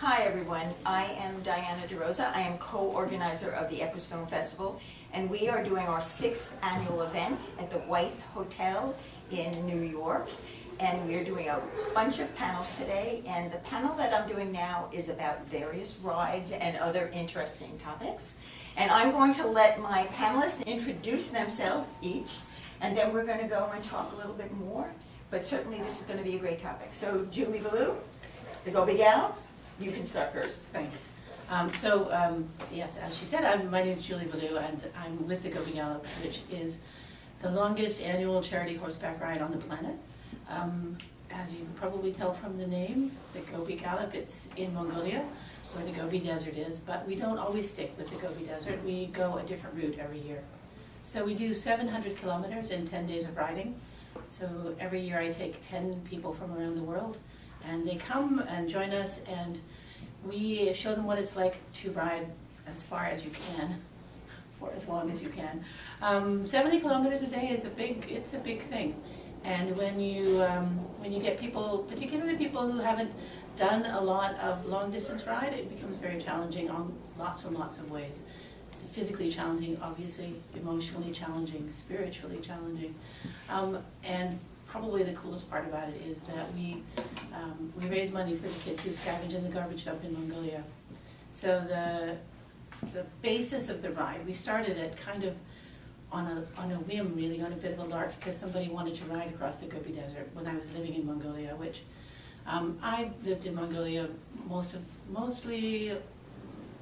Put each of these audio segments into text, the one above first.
Hi everyone, I am Diana Rosa. I am co-organizer of the EQUUS Film Festival, and we are doing our 6th annual event at the White Hotel in New York. And we're doing a bunch of panels today, and the panel that I'm doing now is about various rides and other interesting topics. And I'm going to let my panelists introduce themselves each, and then we're going to go and talk a little bit more. But certainly this is going to be a great topic. So Julie Ballou, the Gobi gal, you can start first. Thanks. Yes, as she said, my name is Julie Ballou, and I'm with the Gobi Gallop, which is the longest annual charity horseback ride on the planet. As you can probably tell from the name, the Gobi Gallop, it's in Mongolia, where the Gobi Desert is, but we don't always stick with the Gobi Desert. We go a different route every year. So we do 700 kilometers in 10 days of riding. So every year I take 10 people from around the world, and they come and join us, and we show them what it's like to ride as far as you can, for as long as you can. 70 kilometers a day is a big thing. And when you get people, particularly people who haven't done a lot of long distance ride, it becomes very challenging on lots and lots of ways. It's physically challenging, obviously, emotionally challenging, spiritually challenging. And probably the coolest part about it is that we raise money for the kids who scavenge in the garbage dump in Mongolia. So the basis of the ride, we started it kind of on a whim, really, on a bit of a lark, because somebody wanted to ride across the Gobi Desert when I was living in Mongolia, which I lived in Mongolia mostly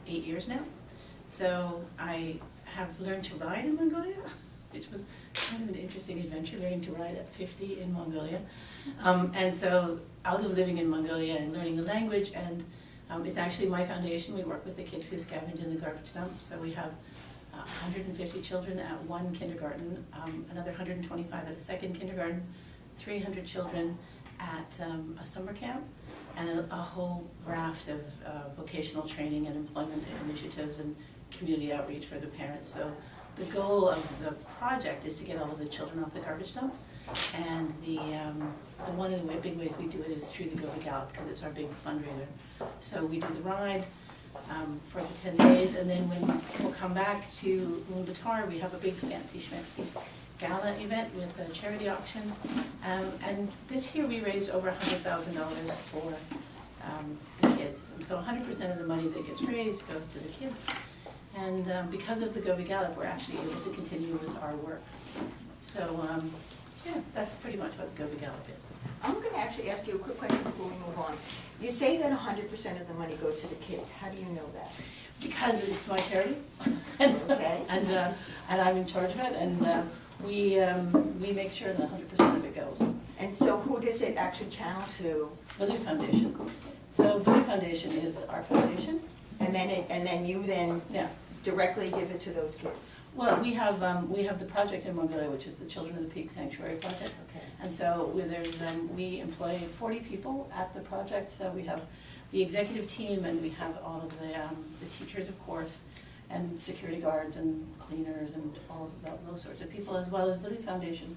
8 years now. So I have learned to ride in Mongolia, which was kind of an interesting adventure, learning to ride at 50 in Mongolia. And so out of living in Mongolia and learning the language, and it's actually my foundation. We work with the kids who scavenge in the garbage dump. So we have 150 children at one kindergarten, another 125 at the second kindergarten, 300 children at a summer camp, and a whole raft of vocational training and employment initiatives and community outreach for the parents. So the goal of the project is to get all of the children off the garbage dump, and one of the big ways we do it is through the Gobi Gallop, because it's our big fundraiser. So we do the ride for the 10 days, and then when people come back to Ulaanbaatar, we have a big fancy schmancy gala event with a charity auction. And this year we raised over $100,000 for the kids. And so 100% of the money that gets raised goes to the kids. And because of the Gobi Gallop, we're actually able to continue with our work. So yeah, that's pretty much what the Gobi Gallop is. I'm going to actually ask you a quick question before we move on. You say that 100% of the money goes to the kids. How do you know that? Because it's my charity, Okay. and I'm in charge of it, and we make sure that 100% of it goes. And so who does it actually channel to? Ballou Foundation. So Ballou Foundation is our foundation. And then you Yeah. directly give it to those kids? Well, we have the project in Mongolia, which is the Children of the Peak Sanctuary Project. Okay. And so we employ 40 people at the project. So we have the executive team, and we have all of the teachers, of course, and security guards and cleaners and all of those sorts of people, as well as Ballou Foundation.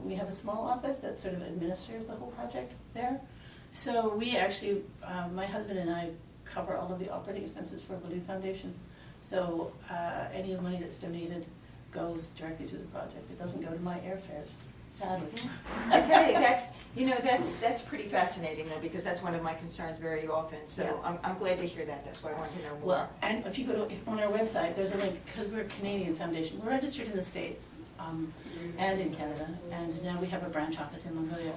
We have a small office that sort of administers the whole project there. So we actually, my husband and I cover all of the operating expenses for Ballou Foundation. So any of the money that's donated goes directly to the project. It doesn't go to my airfares, sadly. I tell you, that's pretty fascinating though, because that's one of my concerns very often. So yeah. I'm glad to hear that. That's why I want to know more. Well, and if you go on our website, there's a link, because we're a Canadian foundation. We're registered in the States and in Canada, and now we have a branch office in Mongolia.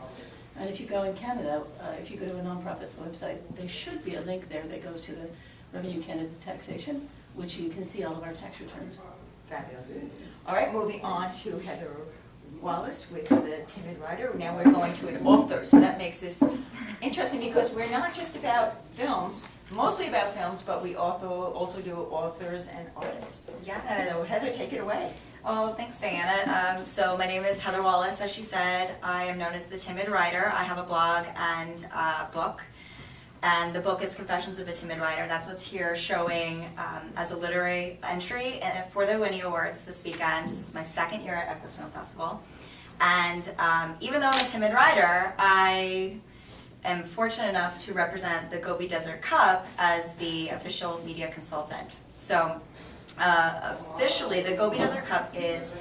And if you go in Canada, if you go to a nonprofit website, there should be a link there that goes to the Revenue Canada taxation, which you can see all of our tax returns. Fabulous. All right, moving on to Heather Wallace with the Timid Rider. Now we're going to an author, so that makes this interesting, because we're not just about films, mostly about films, but we also do authors and artists. Yes. So Heather, take it away. Oh, thanks, Diana. So my name is Heather Wallace, as she said. I am known as the Timid Writer. I have a blog and a book. And the book is Confessions of a Timid Writer. That's what's here showing as a literary entry for the Winnie Awards this weekend. This is my second year at EQUUS Film Festival. And even though I'm a timid writer, I am fortunate enough to represent the Gobi Desert Cup as the official media consultant. So officially, the Gobi Desert Cup is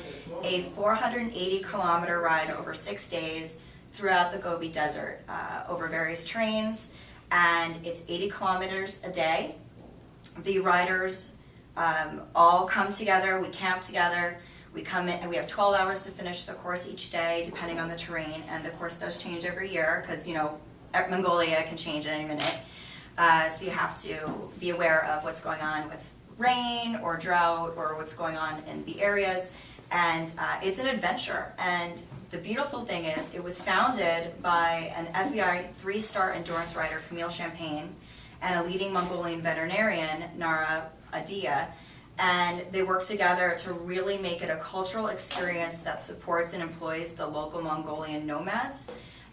a 480-kilometer ride over 6 days throughout the Gobi Desert over various terrains, and it's 80 kilometers a day. The riders all come together, we camp together, we come in, and we have 12 hours to finish the course each day, depending on the terrain, and the course does change every year, because, you know, Mongolia can change at any minute. So you have to be aware of what's going on with rain or drought or what's going on in the areas, and it's an adventure. And the beautiful thing is, it was founded by an FBI 3-star endurance rider, Camille Champagne, and a leading Mongolian veterinarian, Nara Adia, and they work together to really make it a cultural experience that supports and employs the local Mongolian nomads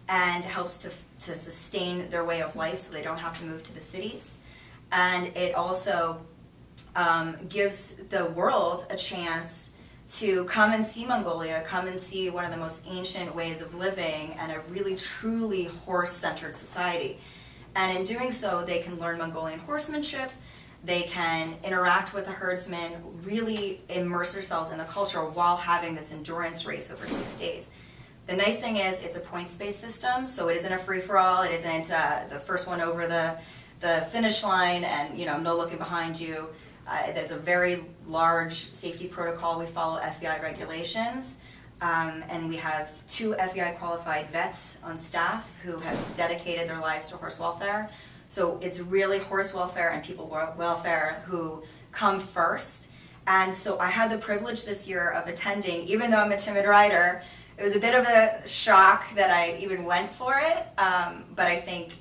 and helps to sustain their way of life so they don't have to move to the cities. And it also gives the world a chance to come and see Mongolia, come and see one of the most ancient ways of living and a really truly horse-centered society. And in doing so, they can learn Mongolian horsemanship, they can interact with the herdsmen, really immerse themselves in the culture while having this endurance race over 6 days. The nice thing is it's a points-based system, so it isn't a free-for-all, it isn't the first one over the finish line and, you know, no looking behind you. There's a very large safety protocol. We follow FBI regulations, and we have 2 FBI qualified vets on staff who have dedicated their lives to horse welfare. So it's really horse welfare and people welfare who come first. And so I had the privilege this year of attending, even though I'm a timid rider. It was a bit of a shock that I even went for it, but I think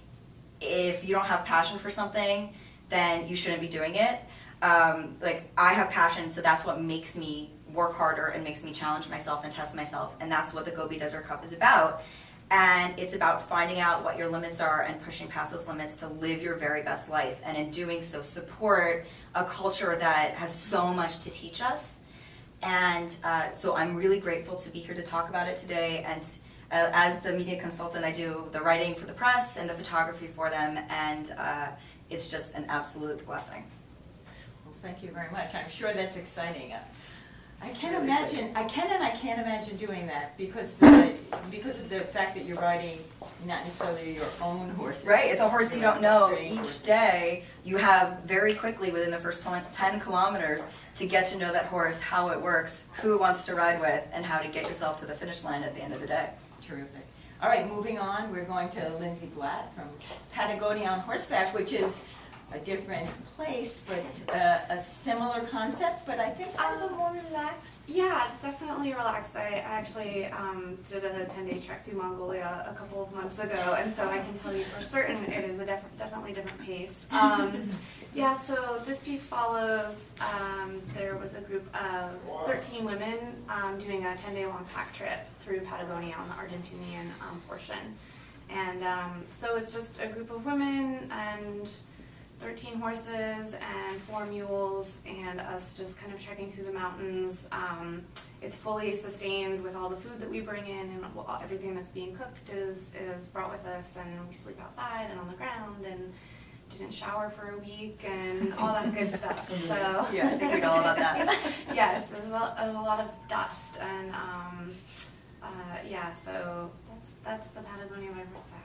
if you don't have passion for something, then you shouldn't be doing it. Like, I have passion, so that's what makes me work harder and makes me challenge myself and test myself, and that's what the Gobi Desert Cup is about. And it's about finding out what your limits are and pushing past those limits to live your very best life, and in doing so support a culture that has so much to teach us. And so I'm really grateful to be here to talk about it today, and as the media consultant I do the writing for the press and the photography for them, and it's just an absolute blessing. Well, thank you very much. I'm sure that's exciting. I can't imagine doing that because of the fact that you're riding not necessarily your own horses. Right, it's a horse you don't know. Each day you have very quickly within the first 10 kilometers to get to know that horse, how it works, who it wants to ride with, and how to get yourself to the finish line at the end of the day. Terrific. All right, moving on, we're going to Lindsay Blatt from Patagonia on horseback, which is a different place, but a similar concept, but I think a little more relaxed. Yeah, it's definitely relaxed. I actually did a 10-day trek through Mongolia a couple of months ago, and so I can tell you for certain it is a definitely different pace. Yeah, so this piece follows, there was a group of 13 women doing a 10-day long pack trip through Patagonia on the Argentinian portion. And so it's just a group of women and 13 horses and 4 mules and us just kind of trekking through the mountains. It's fully sustained with all the food that we bring in, and everything that's being cooked is brought with us, and we sleep outside and on the ground and didn't shower for a week and all that good stuff. So Yeah, I think we know all about that. yes, there's a lot of dust, and yeah, so that's the Patagonia by horseback.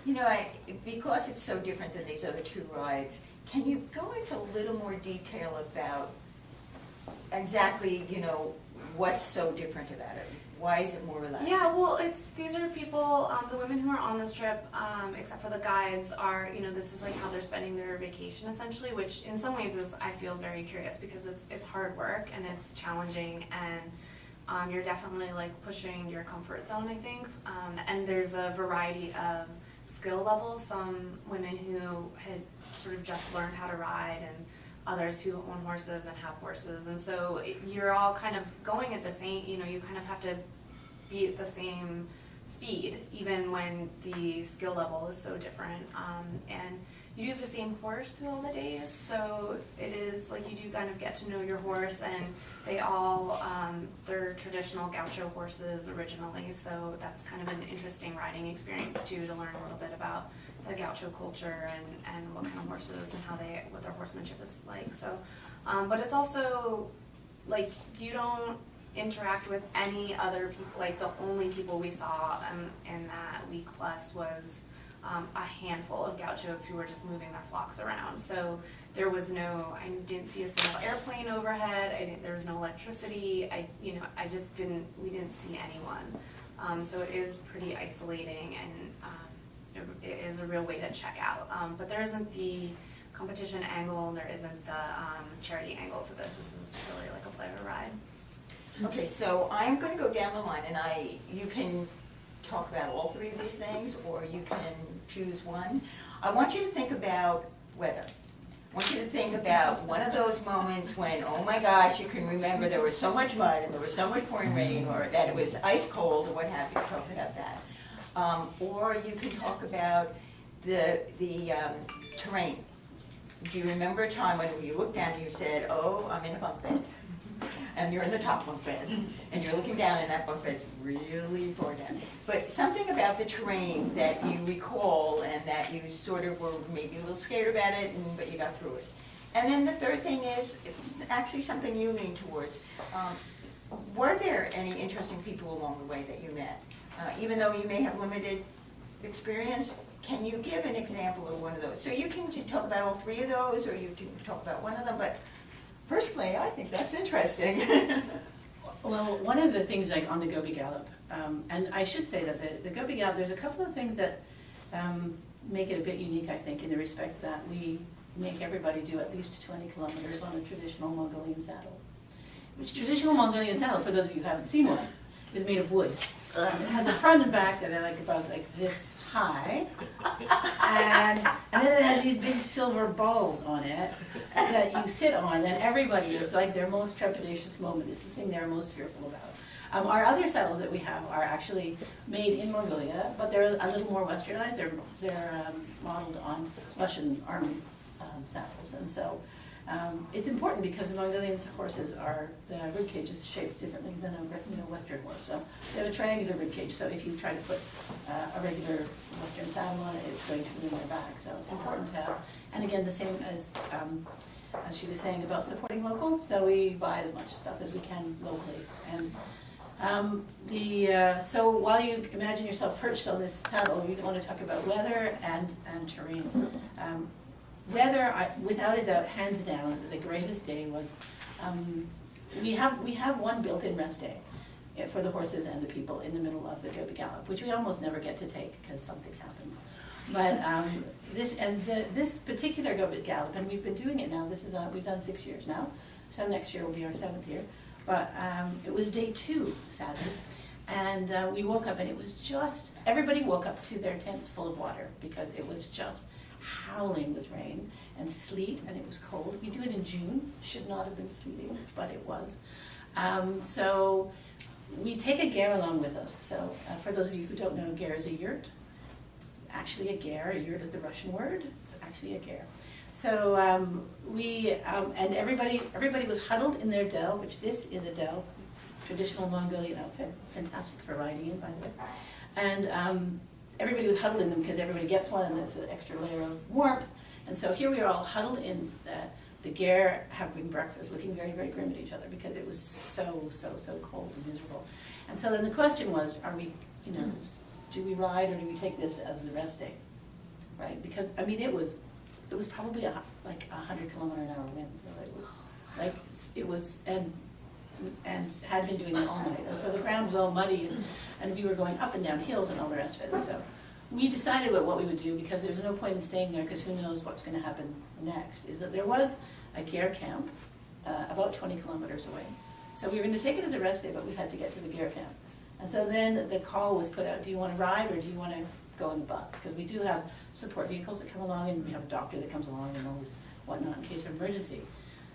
You know, because it's so different than these other 2 rides, can you go into a little more detail about exactly, you know, what's so different about it? Why is it more relaxed? Yeah, well, these are people, the women who are on this trip, except for the guides, are, you know, this is like how they're spending their vacation essentially, which in some ways is, I feel, very curious because it's hard work and it's challenging, and you're definitely like pushing your comfort zone, I think, and there's a variety of skill levels. Some women who had sort of just learned how to ride, and others who own horses and have horses, and so you're all kind of going at the same, you know, you kind of have to be at the same speed even when the skill level is so different, and you do have the same horse through all the days, so it is like you do kind of get to know your horse, and they all, they're traditional gaucho horses originally, so that's kind of an interesting riding experience too, to learn a little bit about the gaucho culture and what kind of horses and what their horsemanship is like, so. But it's also, like, you don't interact with any other people, like the only people we saw in that week plus was a handful of gauchos who were just moving their flocks around. So there was I didn't see a single airplane overhead. There was no electricity. We didn't see anyone. So it is pretty isolating, and it is a real way to check out. But there isn't the competition angle, and there isn't the charity angle to this. This is really like a pleasure ride. Okay, so I'm going to go down the line, and you can talk about all three of these things, or you can choose one. I want you to think about weather. I want you to think about one of those moments when, oh my gosh, you can remember there was so much mud and there was so much pouring rain, or that it was ice cold, or what have you. Talk about that. Or you can talk about the terrain. Do you remember a time when you looked down and you said, oh, I'm in a bunk bed? And you're in the top bunk bed, and you're looking down, and that bunk bed's really far down. But something about the terrain that you recall, and that you sort of were maybe a little scared about it, but you got through it. And then the third thing is, it's actually something you lean towards. Were there any interesting people along the way that you met? Even though you may have limited experience, can you give an example of one of those? So you can talk about all three of those, or you can talk about one of them, but personally, I think that's interesting. Well, one of the things like on the Gobi Gallop, and I should say that the Gobi Gallop, there's a couple of things that make it a bit unique, I think, in the respect that we make everybody do at least 20 kilometers on a traditional Mongolian saddle. Which traditional Mongolian saddle, for those of you who haven't seen one, is made of wood. It has a front and back that are like about like this high, and then it has these big silver balls on it that you sit on, and everybody is like their most trepidatious moment is the thing they're most fearful about. Our other saddles that we have are actually made in Mongolia, but they're a little more westernized. They're modeled on Russian army saddles, and so it's important because the Mongolian horses the rib cage is shaped differently than a Western horse. So they have a triangular rib cage. So if you try to put a regular Western saddle on it, it's going to ruin their back. So it's important to have. And again, the same as she was saying about supporting local. So we buy as much stuff as we can locally. And so while you imagine yourself perched on this saddle, we want to talk about weather and terrain. Weather, without a doubt, hands down, the greatest day was, we have one built-in rest day for the horses and the people in the middle of the Gobi Gallop, which we almost never get to take because something happens. But this particular Gobi Gallop, and we've been doing it now, we've done 6 years now, so next year will be our 7th year. But it was day 2, Saturday, and we woke up and it was just, everybody woke up to their tents full of water because it was just howling with rain and sleet, and it was cold. We do it in June. Should not have been sleeting, but it was. So we take a ger along with us. So for those of you who don't know, ger is a yurt. It's actually a ger. A yurt is the Russian word. It's actually a ger. So and everybody was huddled in their dell, which this is a dell, traditional Mongolian outfit, fantastic for riding in, by the way. And everybody was huddled in them because everybody gets one, and there's an extra layer of warmth. And so here we are all huddled in the ger, having breakfast, looking very, very grim at each other because it was so cold and miserable. And so then the question was, are we, do we ride or do we take this as the rest day, right? Because I mean, it was probably like 100 km/h wind, so it was and had been doing it all night. And so the ground was all muddy, and we were going up and down hills and all the rest of it. And so we decided what we would do, because there's no point in staying there because who knows what's going to happen next, is that there was a ger camp about 20 kilometers away. So we were going to take it as a rest day, but we had to get to the ger camp. And so then the call was put out, do you want to ride or do you want to go on the bus? Because we do have support vehicles that come along, and we have a doctor that comes along and all this whatnot in case of emergency.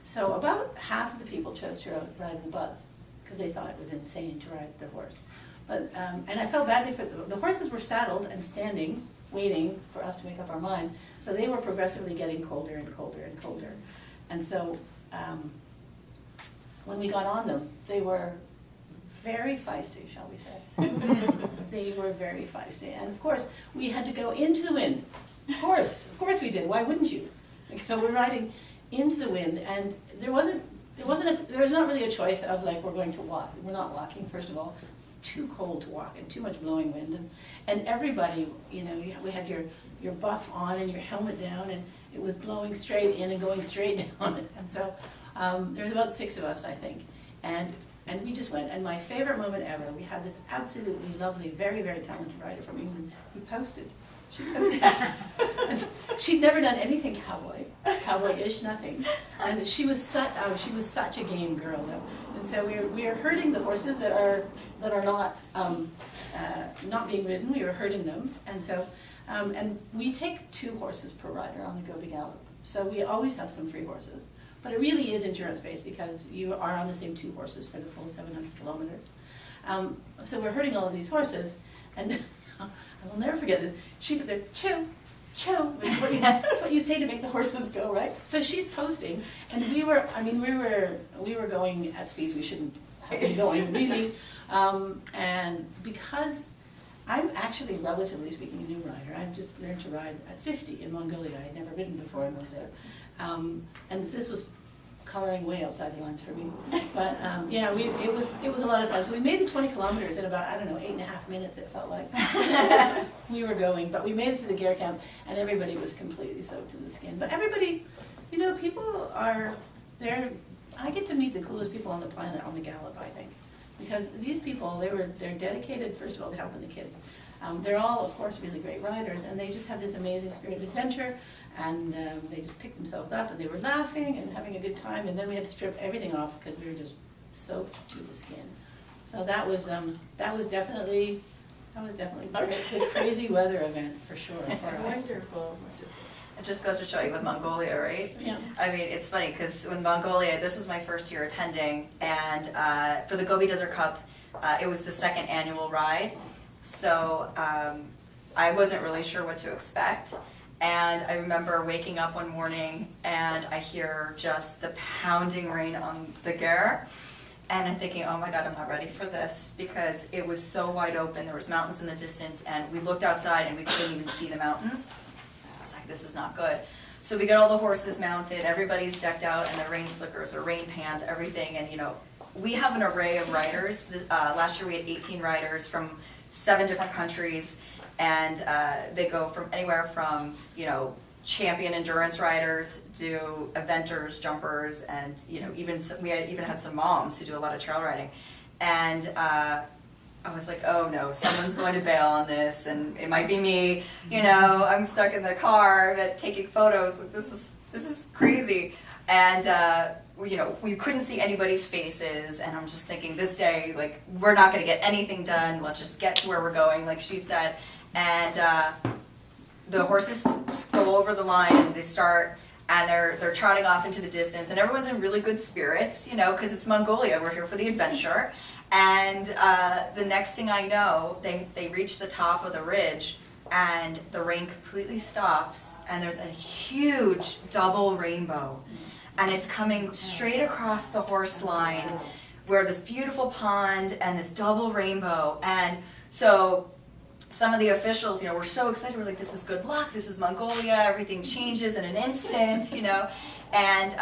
So about half of the people chose to ride the bus because they thought it was insane to ride the horse. But and I felt badly for the horses were saddled and standing waiting for us to make up our mind. So they were progressively getting colder and colder and colder. And so when we got on them, they were very feisty, shall we say. They were very feisty. And of course, we had to go into the wind. Of course we did. Why wouldn't you? So we're riding into the wind, and there was not really a choice of like, we're going to walk. We're not walking, first of all. Too cold to walk and too much blowing wind. And everybody, we had your buff on and your helmet down, and it was blowing straight in and going straight down. And so there was about 6 of us, I think. And we just went. And my favorite moment ever, we had this absolutely lovely, very, very talented rider from England who posted. She posted. And she'd never done anything cowboy-ish, nothing. And she was such a game girl, though. And so we are herding the horses that are not being ridden. We were herding them. And so and we take 2 horses per rider on the Gobi Gallop. So we always have some free horses. But it really is endurance-based because you are on the same 2 horses for the full 700 kilometers. So we're herding all of these horses, and I will never forget this. She's up there, chew, chew. That's what you say to make the horses go, right? So she's posting, and we were going at speeds we shouldn't have been going, really. And because I'm actually, relatively speaking, a new rider. I've just learned to ride at 50 in Mongolia. I had never ridden before I moved there. And this was coloring way outside the lines for me. But yeah, it was a lot of fun. So we made the 20 kilometers in about, 8.5 minutes, it felt like. We were going, but we made it to the gear camp, and everybody was completely soaked to the skin. But everybody, people are there. I get to meet the coolest people on the planet on the Gallop, I think. Because these people, they're dedicated, first of all, to helping the kids. They're all, of course, really great riders, and they just have this amazing spirit of adventure, and they just picked themselves up, and they were laughing and having a good time, and then we had to strip everything off because we were just soaked to the skin. So that was definitely a crazy weather event for sure for us. Wonderful. It just goes to show you with Mongolia, right? Yeah. I mean, it's funny because with Mongolia, this was my first year attending, and for the Gobi Desert Cup, it was the 2nd annual ride. So I wasn't really sure what to expect. And I remember waking up one morning and I hear just the pounding rain on the Gare. And I'm thinking, oh my God, I'm not ready for this because it was so wide open. There was mountains in the distance, and we looked outside and we couldn't even see the mountains. I was like, this is not good. So we get all the horses mounted, everybody's decked out in their rain slickers or rain pants, everything. And we have an array of riders. Last year we had 18 riders from 7 different countries, and they go from anywhere from champion endurance riders to eventers, jumpers, and we even had some moms who do a lot of trail riding. And I was like, oh no, someone's going to bail on this, and it might be me. I'm stuck in the car but taking photos. Like, this is crazy. And we couldn't see anybody's faces, and I'm just thinking, this day, like, we're not going to get anything done. Let's just get to where we're going, like she said. And the horses go over the line, and they start, and they're trotting off into the distance, and everyone's in really good spirits, because it's Mongolia. We're here for the adventure. And the next thing I know, they reach the top of the ridge, and the rain completely stops, and there's a huge double rainbow. And it's coming straight across the horse line where this beautiful pond and this double rainbow. And so some of the officials, were so excited. We're like, this is good luck. This is Mongolia. Everything changes in an instant, And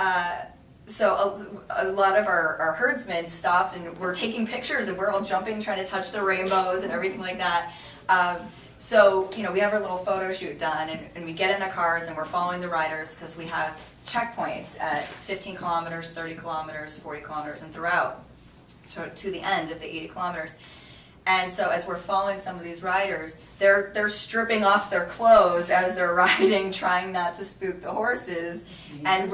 so a lot of our herdsmen stopped and were taking pictures, and we're all jumping, trying to touch the rainbows and everything like that. So, we have our little photo shoot done, and we get in the cars, and we're following the riders because we have checkpoints at 15 kilometers, 30 kilometers, 40 kilometers, and throughout, so to the end of the 80 kilometers. And so as we're following some of these riders, they're stripping off their clothes as they're riding, trying not to spook the horses. And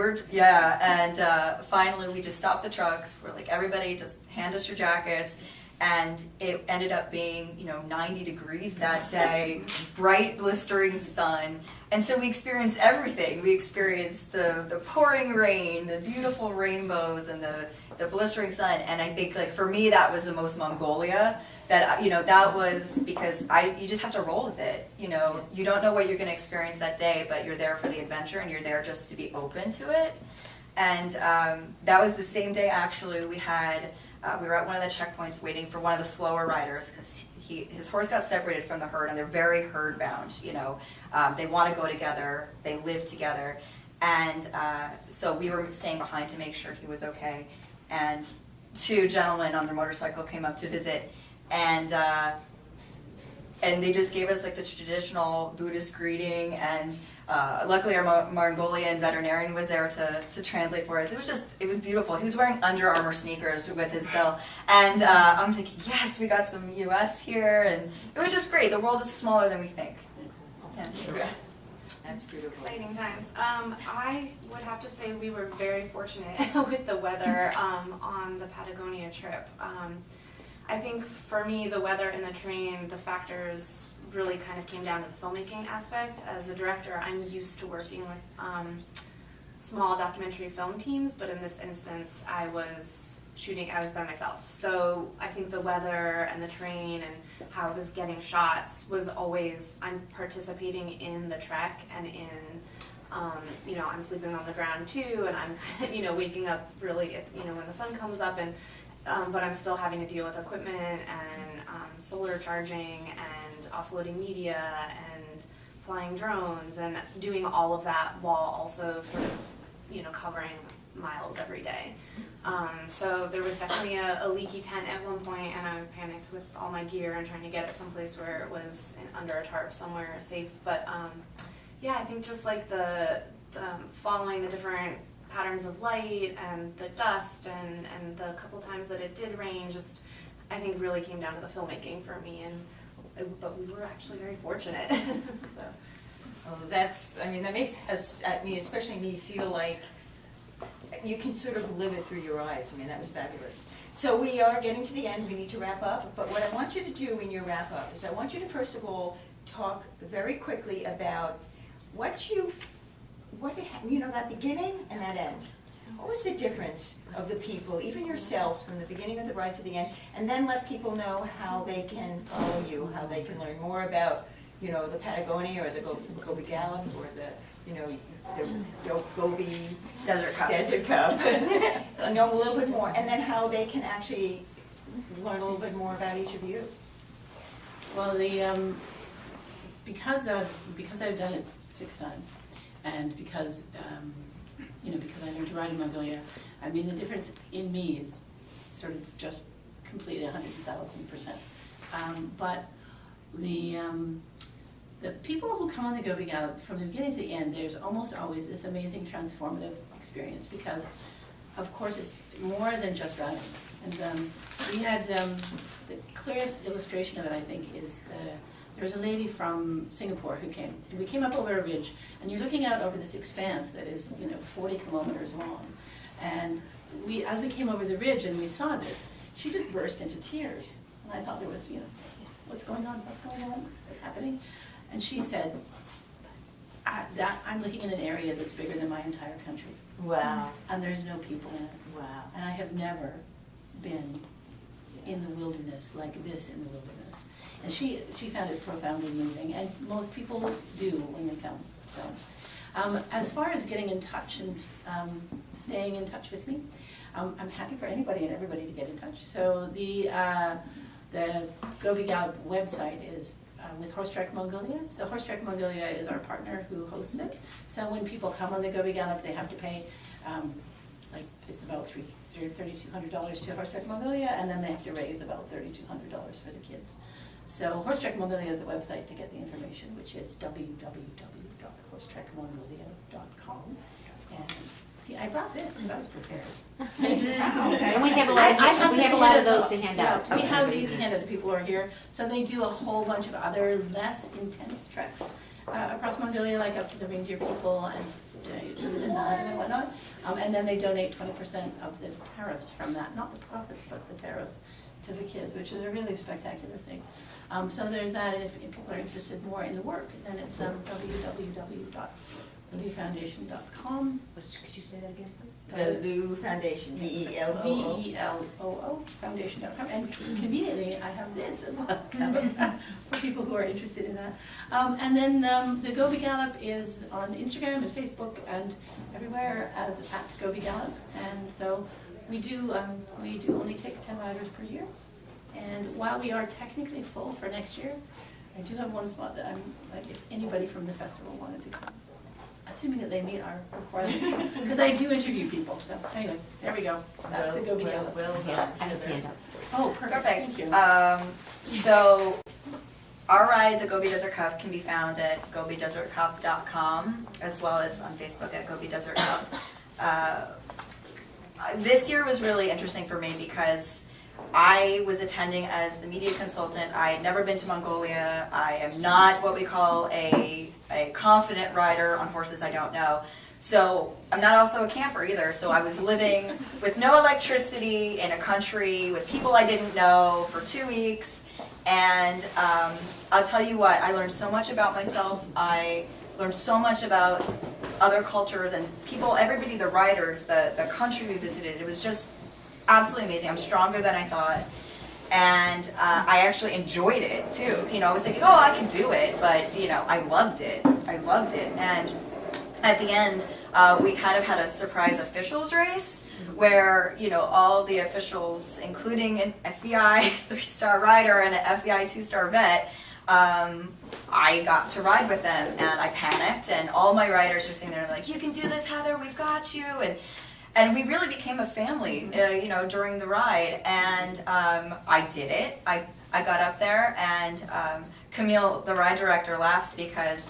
finally we just stopped the trucks. We're like, everybody just hand us your jackets. And it ended up being, 90 degrees that day, bright, blistering sun. And so we experienced everything. We experienced the pouring rain, the beautiful rainbows, and the blistering sun. And I think, for me, that was the most Mongolia that, you know, that was because you just have to roll with it, you know. You don't know what you're gonna experience that day, but you're there for the adventure and you're there just to be open to it. And that was the same day, actually, we were at one of the checkpoints waiting for one of the slower riders, because his horse got separated from the herd, and they're very herd bound, you know. They want to go together, they live together, and so we were staying behind to make sure he was okay. And two gentlemen on their motorcycle came up to visit, and they just gave us like the traditional Buddhist greeting, and luckily our Mongolian veterinarian was there to translate for us. It was beautiful. He was wearing Under Armour sneakers with his tail, and I'm thinking, yes, we got some US here, and it was just great. The world is smaller than we think. Yeah. That's beautiful. Exciting times. I would have to say we were very fortunate with the weather on the Patagonia trip. I think for me, the weather and the terrain, the factors really kind of came down to the filmmaking aspect. As a director, I'm used to working with small documentary film teams, but in this instance, I was by myself. So I think the weather and the terrain and how I was getting shots was always, I'm participating in the trek and in, you know, I'm sleeping on the ground too, and I'm, you know, waking up really, you know, when the sun comes up, and but I'm still having to deal with equipment and solar charging and offloading media and flying drones and doing all of that while also sort of, you know, covering miles every day. So there was definitely a leaky tent at one point, and I panicked with all my gear and trying to get it someplace where it was under a tarp somewhere safe. But yeah, I think just like the following the different patterns of light and the dust and the couple times that it did rain, just I think really came down to the filmmaking for me, but we were actually very fortunate. So. Oh, that makes us, especially me, feel like you can sort of live it through your eyes. I mean, that was fabulous. So we are getting to the end, we need to wrap up, but what I want you to do in your wrap up is I want you to first of all talk very quickly about that beginning and that end. What was the difference of the people, even yourselves, from the beginning of the ride to the end, and then let people know how they can follow you, how they can learn more about, you know, the Patagonia or the Gobi Gallop or the Gobi Desert Cup. Know a little bit more, and then how they can actually learn a little bit more about each of you. Well, because I've done it 6 times, and because because I learned to ride in Mongolia, I mean, the difference in me is sort of just completely 100,000%. But the people who come on the Gobi Gallop, from the beginning to the end, there's almost always this amazing transformative experience, because of course it's more than just riding. And we had the clearest illustration of it, I think, is there was a lady from Singapore who came, and we came up over a ridge, and you're looking out over this expanse that is, 40 kilometers long. And as we came over the ridge and we saw this, she just burst into tears. And I thought there was, what's going on, what's happening? And she said, I'm looking in an area that's bigger than my entire country. Wow. And there's no people in it. Wow. And I have never been in the wilderness like this in the wilderness. And she found it profoundly moving, and most people do when they come. So, as far as getting in touch and staying in touch with me, I'm happy for anybody and everybody to get in touch. So the Gobi Gallop website is with Horse Trek Mongolia. So Horse Trek Mongolia is our partner who hosts it. So when people come on the Gobi Gallop, they have to pay it's about $3,200 to Horse Trek Mongolia, and then they have to raise about $3,200 for the kids. So Horse Trek Mongolia is the website to get the information, which is www.horsetrekmongolia.com. And see, I brought this because I was prepared. And we have a lot of those to hand out. We have these to hand out to people who are here. So they do a whole bunch of other less intense treks across Mongolia, like up to the reindeer people and to the Nile and whatnot. And then they donate 20% of the tariffs from that, not the profits, but the tariffs to the kids, which is a really spectacular thing. So there's that, and if people are interested more in the work, then it's www.lilyfoundation.com. Could you say that again, please? Veloo Foundation, VELOO. VELOO Foundation.com, and conveniently, I have this as well for people who are interested in that. And then the Gobi Gallop is on Instagram and Facebook and everywhere as at Gobi Gallop. And so we do only take 10 riders per year. And while we are technically full for next year, I do have one spot that I'm like, if anybody from the festival wanted to come, assuming that they meet our requirements, because I do interview people. So anyway, there we go. That's the Gobi Gallop. Well Yeah, done. I have handouts. Oh, perfect. Thank you. So our ride, the Gobi Desert Cup, can be found at gobidesertcup.com as well as on Facebook at Gobi Desert Cup. This year was really interesting for me because I was attending as the media consultant. I had never been to Mongolia. I am not what we call a confident rider on horses I don't know. So I'm not also a camper either. So I was living with no electricity in a country with people I didn't know for 2 weeks. And I'll tell you what, I learned so much about myself. I learned so much about other cultures and people, everybody, the riders, the country we visited. It was just absolutely amazing. I'm stronger than I thought. And I actually enjoyed it too. You know, I was thinking, oh, I can do it. But, you know, I loved it. I loved it. And at the end, we kind of had a surprise officials race where, you know, all the officials, including an FEI 3-star rider and an FEI 2-star vet, I got to ride with them and I panicked and all my riders were sitting there like, you can do this, Heather, we've got you. And we really became a family, you know, during the ride. And I did it. I got up there and Camille, the ride director, laughs because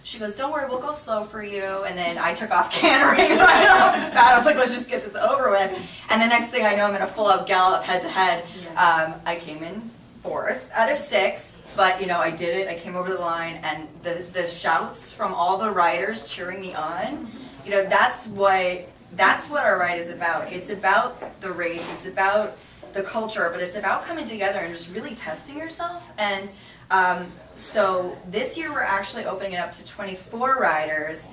she goes, don't worry, we'll go slow for you. And then I took off cantering right off the bat. I was like, let's just get this over with. And the next thing I know, I'm in a full-out gallop head to head. I came in 4th out of 6. But, you know, I did it. I came over the line. And the shouts from all the riders cheering me on, you know, that's what our ride is about. It's about the race. It's about the culture. But it's about coming together and just really testing yourself. And so this year we're actually opening it up to 24 riders.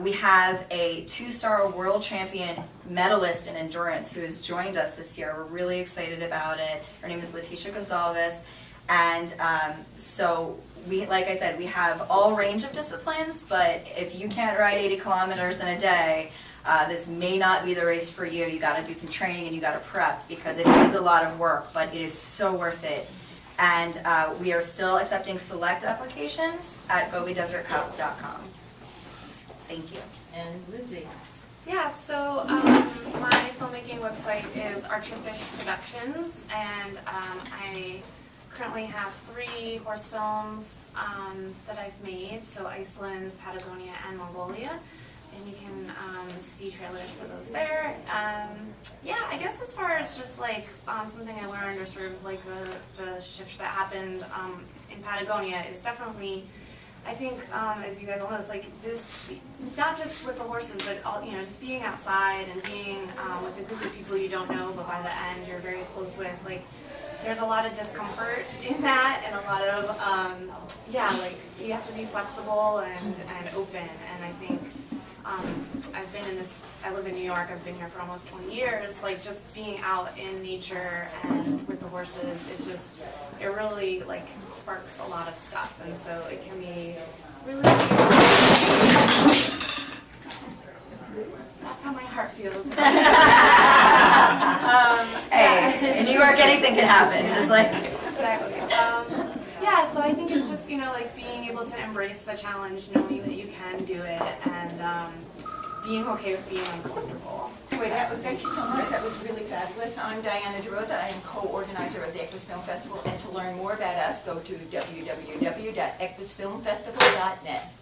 We have a 2-star world champion medalist in endurance who has joined us this year. We're really excited about it. Her name is Leticia Gonzalez. And so we, like I said, we have all range of disciplines, but if you can't ride 80 kilometers in a day, this may not be the race for you. You got to do some training and you got to prep because it is a lot of work, but it is so worth it. And we are still accepting select applications at gobidesertcup.com. Thank you. And Lindsay. Yeah, so my filmmaking website is Archerfish Productions, and I currently have 3 horse films that I've made, so Iceland, Patagonia, and Mongolia, and you can see trailers for those there. Yeah, I guess as far as just like something I learned or sort of like the shift that happened in Patagonia is definitely, I think, as you guys all know, it's like this, not just with the horses, but all, you know, just being outside and being with a group of people you don't know, but by the end you're very close with. Like, there's a lot of discomfort in that, and a lot of, yeah, like you have to be flexible and open. And I think I've been in this, I live in New York, I've been here for almost 20 years, like just being out in nature and with the horses, it really like sparks a lot of stuff, and so it can be really, that's how my heart feels. Hey, in New York anything can happen, just like. Exactly. Yeah, so I think it's just, you know, like being able to embrace the challenge, knowing that you can do it, and being okay with being uncomfortable. Anyway, thank you so much. That was really fabulous. I'm Diana DeRosa. I am co-organizer of the EQUUS Film Festival. And to learn more about us, go to www.equusfilmfestival.net.